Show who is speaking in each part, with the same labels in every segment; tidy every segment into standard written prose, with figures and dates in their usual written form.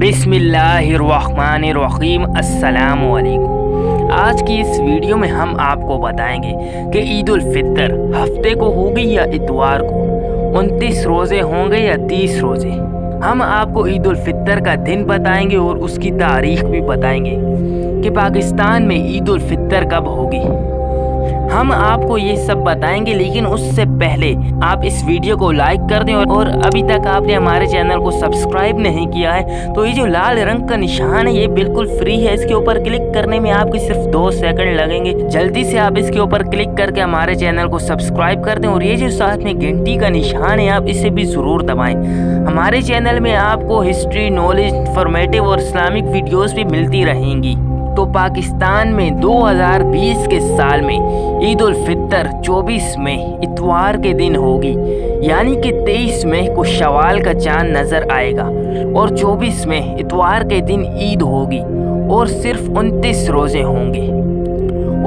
Speaker 1: बिस्मिल्लाहिर्रहमानिर्रहीम अस्सलाम वालेकुम। आज की इस वीडियो में हम आपको बताएंगे कि ईद उल फितर हफ्ते को होगी या इतवार को, 29 रोज़े होंगे या 30 रोज़े। हम आपको ईद उल फितर का दिन बताएंगे और उसकी तारीख भी बताएंगे कि पाकिस्तान में ईद उल फितर कब होगी। हम आपको ये सब बताएंगे, लेकिन उससे पहले आप इस वीडियो को लाइक कर दें और अभी तक आपने हमारे चैनल को सब्सक्राइब नहीं किया है तो ये जो लाल रंग का निशान है ये बिल्कुल फ्री है। इसके ऊपर क्लिक करने में आपको सिर्फ 2 सेकंड लगेंगे। जल्दी से आप इसके ऊपर क्लिक करके हमारे चैनल को सब्सक्राइब कर दें और ये जो साथ में घंटी का निशान है आप इसे भी ज़रूर दबाएँ। हमारे चैनल में आपको हिस्ट्री, नॉलेज, इंफॉर्मेटिव और इस्लामिक वीडियोज़ भी मिलती रहेंगी। तो पाकिस्तान में 2020 के साल में ईद उल फितर 24 मई इतवार के दिन होगी, यानी कि 23 मई को शवाल का चांद नज़र आएगा और 24 मई इतवार के दिन ईद होगी और सिर्फ 29 रोज़े होंगे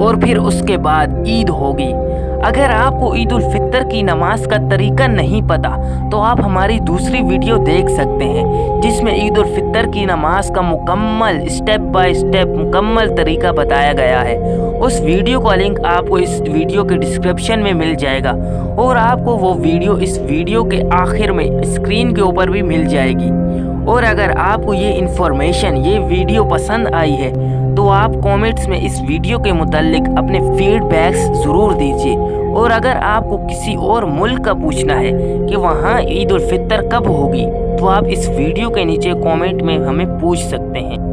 Speaker 1: और फिर उसके बाद ईद होगी। अगर आपको ईद उल फितर की नमाज का तरीका नहीं पता तो आप हमारी दूसरी वीडियो देख सकते हैं जिसमें ईद उल फितर की नमाज का मुकम्मल स्टेप बाय स्टेप मुकम्मल तरीका बताया गया है। उस वीडियो का लिंक आपको इस वीडियो के डिस्क्रिप्शन में मिल जाएगा और आपको वो वीडियो इस वीडियो के आखिर में स्क्रीन के ऊपर भी मिल जाएगी। और अगर आपको ये इन्फॉर्मेशन, ये वीडियो पसंद आई है तो आप कमेंट्स में इस वीडियो के मुताल्लिक अपने फीडबैक्स ज़रूर दीजिए। और अगर आपको किसी और मुल्क का पूछना है कि वहाँ ईद उल फितर कब होगी तो आप इस वीडियो के नीचे कमेंट में हमें पूछ सकते हैं।